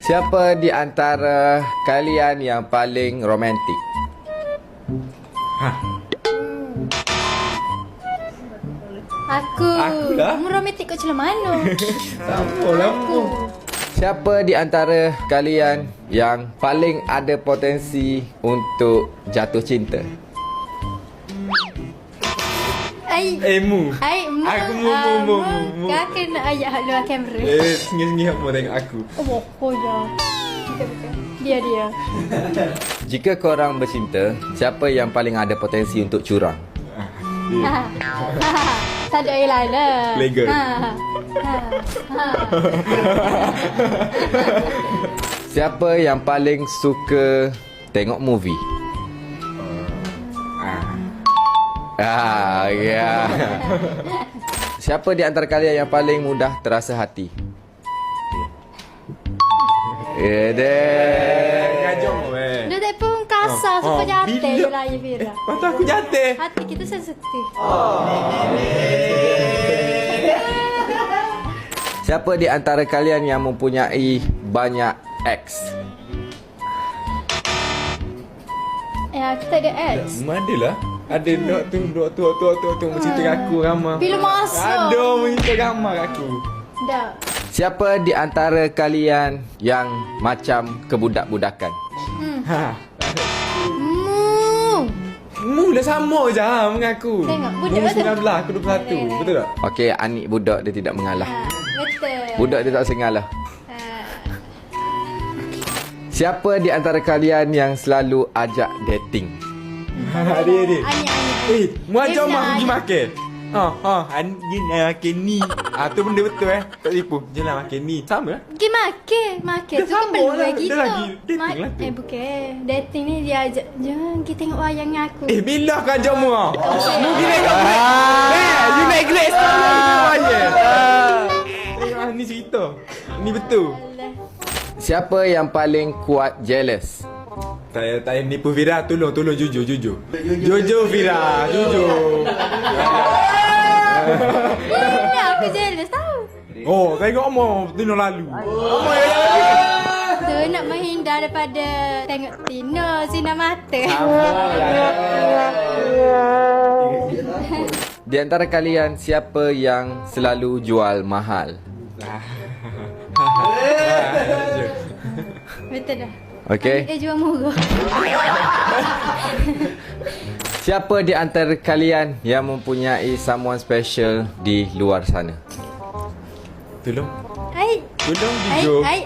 Siapa di antara kalian yang paling romantik? Aku. Akulah. Kamu romantik kau macam mana? Sama lah. Siapa di antara kalian yang paling ada potensi untuk jatuh cinta? Mu. Aku mu. Kau kena ayat luar kamera. Sengih-sengih apa tengok aku. Oh ya. Bukan. Dia. Jika korang bercinta, siapa yang paling ada potensi untuk curang? Tak ada yang lain lah. Legal. Siapa yang paling suka tengok movie? Ya. Siapa di antara kalian yang paling mudah terasa hati? Ngajong weh. Dia tak pun kasar, suka jatuh je lah ya Fira. Patut aku jatuh. Hati kita sensitif. Siapa di antara kalian yang mempunyai banyak ex? Kita ada ex. Ada lah. Ada dok tu mencerita kat aku ramah. Bila masa? Ada mencerita ramah kat aku. Dah. Siapa di antara kalian yang macam kebudak-budakan? Mu dah sama je dengan aku. Tengok, budak Mu betul. 19, aku 21. Betul tak? Okey, anik budak dia tidak mengalah. Betul. Budak dia tak sengalah. Siapa di antara kalian yang selalu ajak dating? Dia. Ani. Mu ajak Dia mak nak pergi makan. Ni nak makan ni. Tu benda betul tak tipu. Je lah makan ni. Sama lah. Pergi makan. Dah Tu kan sama peluang lah. kita. Dah lagi dating lah tu. Bukan. Dating ni dia ajak. Jangan kita tengok wayang dengan aku. Bila kau ajak mu? Mu gila kau. You naik glass ni cerita. Ni betul. Alah. Siapa yang paling kuat jealous? Tak payah nipu Fira. Tolong jujur. Jujur Fira. Jujur. Ini aku jealous tahu. Oh, tengok Omo Tino lalu. Omo Tu nak menghindar daripada tengok Tino sinar mata. Di antara kalian, siapa yang selalu jual mahal? Betul dah. Okey. Jual murah. Siapa di antara kalian yang mempunyai someone special di luar sana? Tolong Ai. jujur. Ai.